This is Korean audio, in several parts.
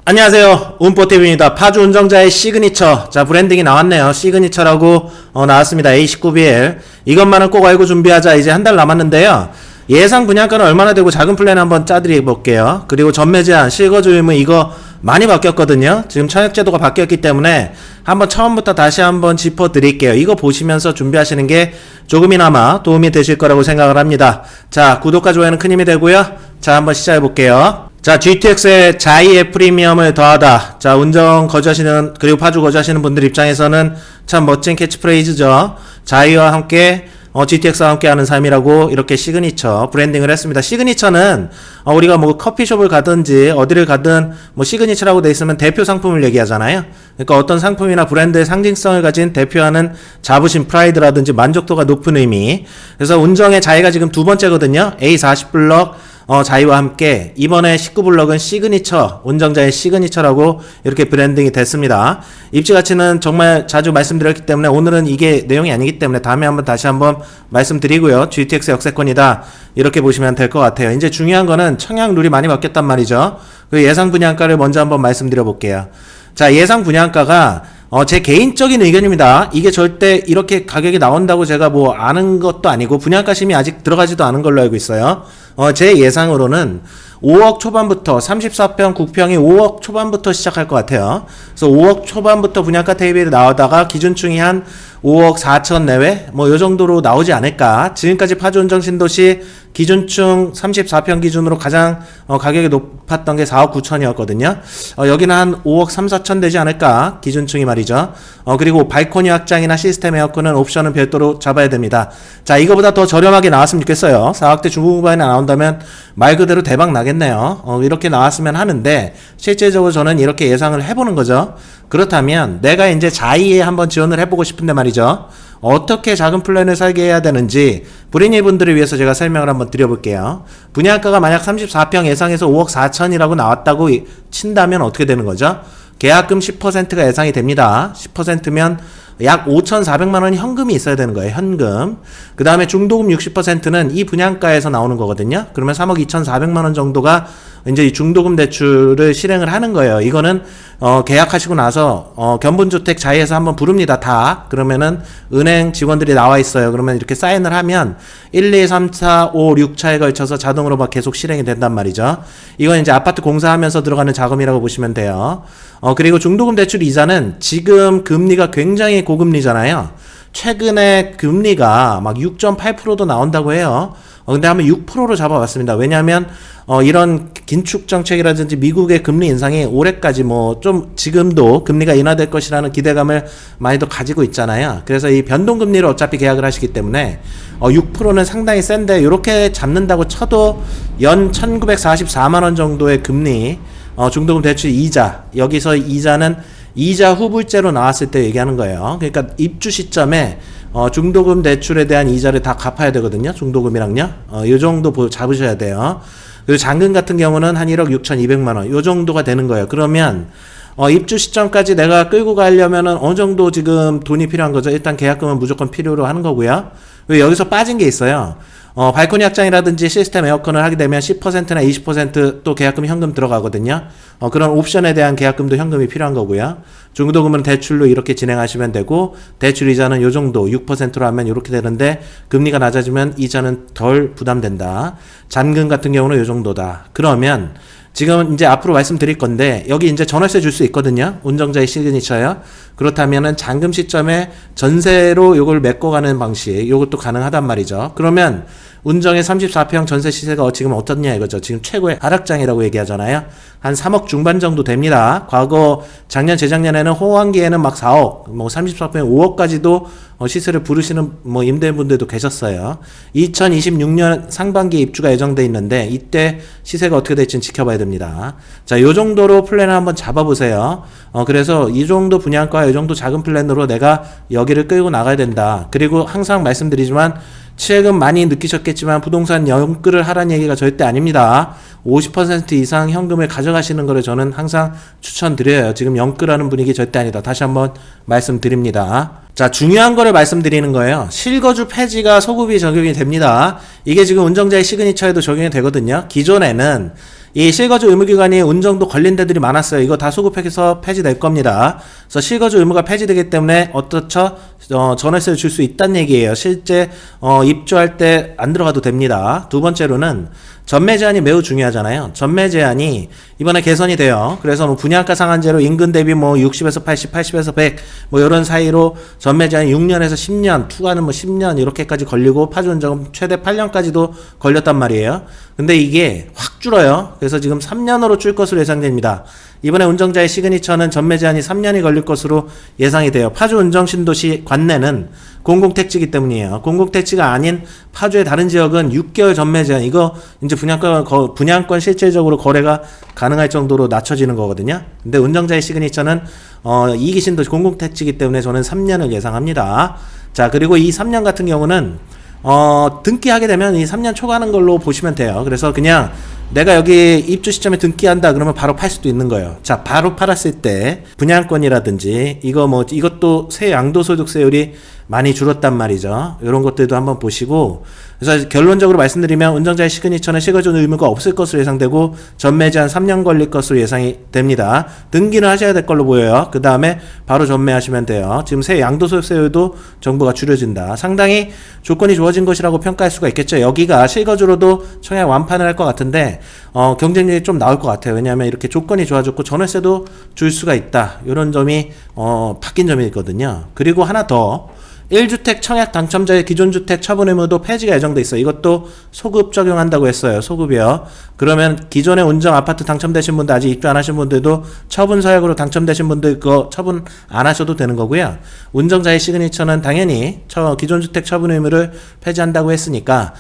안녕하세요. 운뽀TV입니다. 파주 운정자의 시그니처. 자, 브랜딩이 나왔네요. 시그니처라고 나왔습니다. A19BL. 이것만은 꼭 알고 준비하자. 이제 한 달 남았는데요. 예상 분양가는 얼마나 되고 작은 플랜 한번 짜드려 볼게요. 그리고 전매 제한, 실거주 의무 이거 많이 바뀌었거든요. 지금 청약제도가 바뀌었기 때문에 한번 처음부터 다시 한번 짚어드릴게요. 이거 보시면서 준비하시는 게 조금이나마 도움이 되실 거라고 생각을 합니다. 자, 구독과 좋아요는 큰 힘이 되고요. 자, 한번 시작해 볼게요. 자, GTX에 자이의 프리미엄을 더하다. 자, 운정 거주하시는, 그리고 파주 거주하시는 분들 입장에서는 참 멋진 캐치프레이즈죠. 자이와 함께, GTX와 함께 하는 삶이라고 이렇게 시그니처 브랜딩을 했습니다. 시그니처는, 우리가 뭐 커피숍을 가든지 어디를 가든 뭐 시그니처라고 돼 있으면 대표 상품을 얘기하잖아요. 그러니까 어떤 상품이나 브랜드의 상징성을 가진 대표하는 자부심, 프라이드라든지 만족도가 높은 의미. 그래서 운정의 자이가 지금 두 번째거든요. A40블럭, 자이와 함께 이번에 19블럭은 시그니처, 운정자의 시그니처라고 이렇게 브랜딩이 됐습니다. 입지 가치는 정말 자주 말씀드렸기 때문에 오늘은 이게 내용이 아니기 때문에 다음에 한번 다시 한번 말씀드리고요. GTX 역세권이다 이렇게 보시면 될 것 같아요. 이제 중요한 거는 청약 룰이 많이 바뀌었단 말이죠. 그 예상 분양가를 먼저 한번 말씀드려 볼게요. 자, 예상 분양가가 제 개인적인 의견입니다. 이게 절대 이렇게 가격이 나온다고 제가 뭐 아는 것도 아니고 분양가 심의 아직 들어가지도 않은 걸로 알고 있어요. 제 예상으로는 5억 초반부터 34평 국평이 5억 초반부터 시작할 것 같아요. 그래서 5억 초반부터 분양가 테이블이 나오다가 기준층이 한 5억 4천 내외 뭐 요 정도로 나오지 않을까. 지금까지 파주 운정 신도시 기준층 34평 기준으로 가장 가격이 높았던 게 4억 9천이었거든요. 여기는 한 5억 3, 4천 되지 않을까. 기준층이 말이죠. 그리고 발코니 확장이나 시스템 에어컨은 옵션은 별도로 잡아야 됩니다. 자, 이거보다 더 저렴하게 나왔으면 좋겠어요. 4억대 중후반에 나온다면 말 그대로 대박 나겠네요. 이렇게 나왔으면 하는데 실제적으로 저는 이렇게 예상을 해보는 거죠. 그렇다면 내가 이제 자이에 한번 지원을 해보고 싶은데 말이죠. 어떻게 작은 플랜을 설계해야 되는지 브리니 분들을 위해서 제가 설명을 한번 드려볼게요. 분양가가 만약 34평 예상해서 5억 4천이라고 나왔다고 친다면 어떻게 되는 거죠? 계약금 10%가 예상이 됩니다. 10%면 약 5,400만 원이 현금이 있어야 되는 거예요. 현금. 그 다음에 중도금 60%는 이 분양가에서 나오는 거거든요. 그러면 3억 2,400만 원 정도가 이제 이 중도금 대출을 실행을 하는 거예요. 이거는 계약하시고 나서 견본주택 자이에서 한번 부릅니다. 다. 그러면은 은행 직원들이 나와 있어요. 그러면 이렇게 사인을 하면 1, 2, 3, 4, 5, 6차에 걸쳐서 자동으로 막 계속 실행이 된단 말이죠. 이건 이제 아파트 공사하면서 들어가는 자금이라고 보시면 돼요. 그리고 중도금 대출 이자는 지금 금리가 굉장히 고금리잖아요. 최근에 금리가 막 6.8%도 나온다고 해요. 근데 한번 6%로 잡아봤습니다. 왜냐하면 이런 긴축 정책이라든지 미국의 금리 인상이 올해까지 뭐 좀 지금도 금리가 인하될 것이라는 기대감을 많이도 가지고 있잖아요. 그래서 이 변동금리로 어차피 계약을 하시기 때문에 6%는 상당히 센데 이렇게 잡는다고 쳐도 연 1944만 원 정도의 금리 중도금 대출 이자, 여기서 이자는 이자 후불제로 나왔을 때 얘기하는 거예요. 그러니까 입주 시점에 중도금 대출에 대한 이자를 다 갚아야 되거든요. 중도금이랑요. 요 정도 잡으셔야 돼요. 그리고 잔금 같은 경우는 한 1억 6,200만 원. 요 정도가 되는 거예요. 그러면 입주 시점까지 내가 끌고 가려면은 어느 정도 지금 돈이 필요한 거죠. 일단 계약금은 무조건 필요로 하는 거고요. 그리고 여기서 빠진 게 있어요. 발코니 확장이라든지 시스템 에어컨을 하게 되면 10%나 20% 또 계약금 현금 들어가거든요. 그런 옵션에 대한 계약금도 현금이 필요한 거고요. 중도금은 대출로 이렇게 진행하시면 되고, 대출 이자는 요 정도 6%로 하면 이렇게 되는데, 금리가 낮아지면 이자는 덜 부담된다. 잔금 같은 경우는 요 정도다. 그러면 지금 이제 앞으로 말씀드릴 건데 여기 이제 전월세 줄 수 있거든요. 운정자의 시그니처요. 그렇다면은 잔금 시점에 전세로 요걸 메꿔가는 방식, 요것도 가능하단 말이죠. 그러면 운정의 34평 전세 시세가 지금 어떻냐 이거죠. 지금 최고의 하락장이라고 얘기하잖아요. 한 3억 중반 정도 됩니다. 과거 작년 재작년에는 호황기에는 막 4억, 뭐 34평 5억까지도 시세를 부르시는 뭐 임대분들도 계셨어요. 2026년 상반기에 입주가 예정돼 있는데 이때 시세가 어떻게 될지는 지켜봐야 됩니다. 자, 요 정도로 플랜을 한번 잡아보세요. 그래서 이 정도 분양가, 이 정도 작은 플랜으로 내가 여기를 끌고 나가야 된다. 그리고 항상 말씀드리지만 최근 많이 느끼셨겠지만 부동산 연끌을 하라는 얘기가 절대 아닙니다. 50% 이상 현금을 가져가시는 거를 저는 항상 추천드려요. 지금 연끌하는 분위기 절대 아니다. 다시 한번 말씀드립니다. 자, 중요한 거를 말씀드리는 거예요. 실거주 폐지가 소급이 적용이 됩니다. 이게 지금 운정자의 시그니처에도 적용이 되거든요. 기존에는 이 실거주 의무기간이 운정도 걸린 데들이 많았어요. 이거 다 소급해서 폐지될 겁니다. 그래서 실거주 의무가 폐지되기 때문에 어떻죠? 전월세를 줄 수 있다는 얘기예요. 실제 입주할 때 안 들어가도 됩니다. 두 번째로는 전매 제한이 매우 중요하잖아요. 전매 제한이 이번에 개선이 돼요. 그래서 뭐 분양가 상한제로 인근 대비 뭐 60에서 80, 80에서 100 뭐 이런 사이로 전매 제한이 6년에서 10년, 투가는 뭐 10년 이렇게까지 걸리고 파주 운정 최대 8년까지도 걸렸단 말이에요. 근데 이게 확 줄어요. 그래서 지금 3년으로 줄 것으로 예상됩니다. 이번에 운정자의 시그니처는 전매 제한이 3년이 걸릴 것으로 예상이 돼요. 파주 운정 신도시 관내는 공공택지이기 때문이에요. 공공택지가 아닌 파주의 다른 지역은 6개월 전매 제한, 이거 이제 분양권 실질적으로 거래가 가능할 정도로 낮춰지는 거거든요. 근데 운정자의 시그니처는 이기 신도시 공공택지이기 때문에 저는 3년을 예상합니다. 자, 그리고 이 3년 같은 경우는 등기하게 되면 이 3년 초과하는 걸로 보시면 돼요. 그래서 그냥 내가 여기 입주 시점에 등기한다 그러면 바로 팔 수도 있는 거예요. 자, 바로 팔았을 때 분양권이라든지 이것도 세 양도소득세율이 많이 줄었단 말이죠. 이런 것들도 한번 보시고, 그래서 결론적으로 말씀드리면 운정자의 시그니처는 실거주 의무가 없을 것으로 예상되고 전매 제한 3년 걸릴 것으로 예상이 됩니다. 등기는 하셔야 될 걸로 보여요. 그 다음에 바로 전매하시면 돼요. 지금 새 양도소득세율도 정부가 줄여준다. 상당히 조건이 좋아진 것이라고 평가할 수가 있겠죠. 여기가 실거주로도 청약 완판을 할 것 같은데 경쟁력이 좀 나올 것 같아요. 왜냐하면 이렇게 조건이 좋아졌고 전월세도 줄 수가 있다. 이런 점이 바뀐 점이 있거든요. 그리고 하나 더, 1주택 청약 당첨자의 기존 주택 처분 의무도 폐지가 예정돼 있어요. 이것도 소급 적용한다고 했어요. 소급이요. 그러면 기존의 운정 아파트 당첨되신 분들, 아직 입주 안 하신 분들도 처분 서약으로 당첨되신 분들 그거 처분 안 하셔도 되는 거고요. 운정자의 시그니처는 당연히 기존 주택 처분 의무를 폐지한다고 했으니까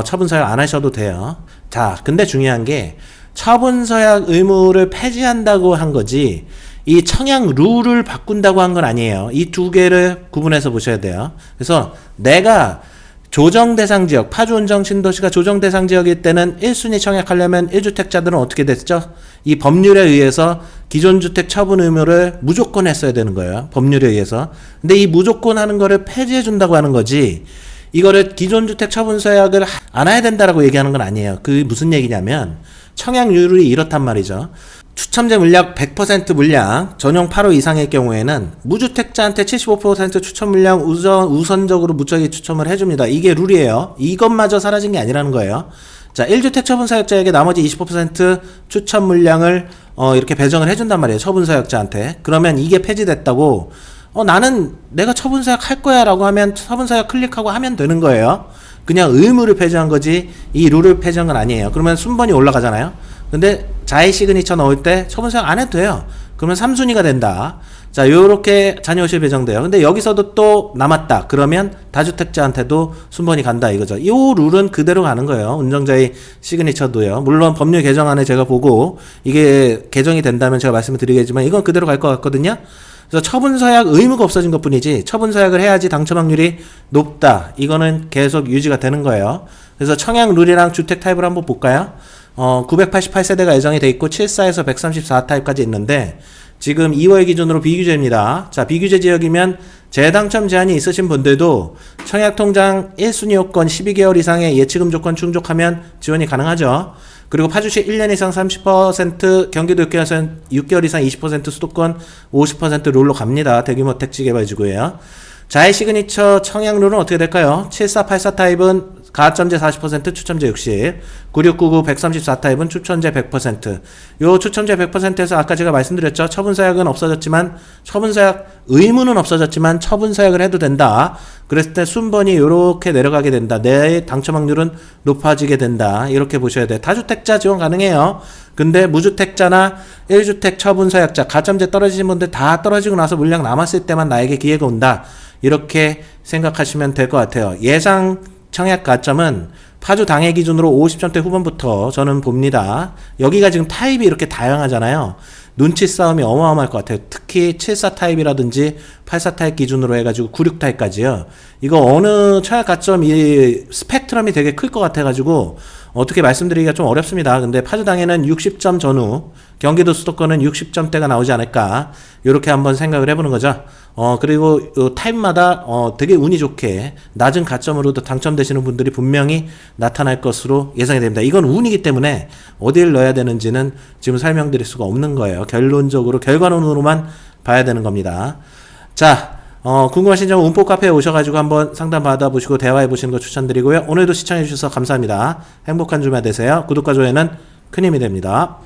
처분 서약 안 하셔도 돼요. 자, 근데 중요한 게 처분 서약 의무를 폐지한다고 한 거지 이 청약 룰을 바꾼다고 한 건 아니에요. 이 두 개를 구분해서 보셔야 돼요. 그래서 내가 조정대상 지역, 파주 운정 신도시가 조정대상 지역일 때는 1순위 청약하려면 1주택자들은 어떻게 됐죠? 이 법률에 의해서 기존 주택 처분 의무를 무조건 했어야 되는 거예요. 법률에 의해서. 근데 이 무조건 하는 거를 폐지해 준다고 하는 거지, 이거를 기존 주택 처분 서약을 안 해야 된다라고 얘기하는 건 아니에요. 그게 무슨 얘기냐면 청약률이 이렇단 말이죠. 추첨제 물량 100% 물량 전용 8호 이상의 경우에는 무주택자한테 75% 추첨 물량 우선적으로 무작위 추첨을 해줍니다. 이게 룰이에요. 이것마저 사라진 게 아니라는 거예요. 자, 1주택 처분 사역자에게 나머지 25% 추첨 물량을 이렇게 배정을 해준단 말이에요. 처분 사역자한테. 그러면 이게 폐지됐다고 나는 내가 처분 사역 할 거야 라고 하면 처분 사역 클릭하고 하면 되는 거예요. 그냥 의무를 폐지한 거지 이 룰을 폐지한 건 아니에요. 그러면 순번이 올라가잖아요. 근데 자의 시그니처 넣을 때 처분 사역 안 해도 돼요. 그러면 3순위가 된다. 자, 요렇게 잔여실 배정돼요. 근데 여기서도 또 남았다. 그러면 다주택자한테도 순번이 간다 이거죠. 이 룰은 그대로 가는 거예요. 운정자의 시그니처도요. 물론 법률 개정안에 제가 보고 이게 개정이 된다면 제가 말씀을 드리겠지만 이건 그대로 갈 것 같거든요. 그래서 처분서약 의무가 없어진 것 뿐이지 처분서약을 해야지 당첨 확률이 높다. 이거는 계속 유지가 되는 거예요. 그래서 청약 룰이랑 주택 타입을 한번 볼까요? 988세대가 예정이 돼 있고 74에서 134 타입까지 있는데 지금 2월 기준으로 비규제입니다. 자, 비규제 지역이면 재당첨 제한이 있으신 분들도 청약통장 1순위 요건 12개월 이상의 예치금 조건 충족하면 지원이 가능하죠. 그리고 파주시 1년 이상 30%, 경기도 6개월 이상 20%, 수도권 50% 룰로 갑니다. 대규모 택지 개발지구예요. 자의 시그니처 청약 룰은 어떻게 될까요? 7484 타입은 가점제 40%, 추첨제 60, 9699 134 타입은 추첨제 100%. 요 추첨제 100%에서 아까 제가 말씀드렸죠. 처분서약은 없어졌지만, 처분서약 의무는 없어졌지만 처분서약을 해도 된다. 그랬을 때 순번이 요렇게 내려가게 된다. 내 당첨 확률은 높아지게 된다. 이렇게 보셔야 돼요. 다주택자 지원 가능해요. 근데 무주택자나 1주택 처분서약자, 가점제 떨어지신 분들 다 떨어지고 나서 물량 남았을 때만 나에게 기회가 온다. 이렇게 생각하시면 될 것 같아요. 예상 청약 가점은 파주 당해 기준으로 50점대 후반부터 저는 봅니다. 여기가 지금 타입이 이렇게 다양하잖아요. 눈치 싸움이 어마어마할 것 같아요. 특히 74 타입이라든지 84 타입 기준으로 해가지고 96 타입까지요. 이거 어느 청약 가점 이 스펙트럼이 되게 클 것 같아가지고 어떻게 말씀드리기가 좀 어렵습니다. 근데 파주당에는 60점 전후, 경기도 수도권은 60점대가 나오지 않을까, 요렇게 한번 생각을 해보는 거죠. 그리고 요 타임마다 되게 운이 좋게 낮은 가점으로도 당첨되시는 분들이 분명히 나타날 것으로 예상이 됩니다. 이건 운이기 때문에 어디를 넣어야 되는지는 지금 설명드릴 수가 없는 거예요. 결론적으로 결과론으로만 봐야 되는 겁니다. 자, 궁금하신 점은 운포 카페에 오셔가지고 한번 상담 받아보시고 대화해보시는 거 추천드리고요. 오늘도 시청해주셔서 감사합니다. 행복한 주말 되세요. 구독과 좋아요는 큰 힘이 됩니다.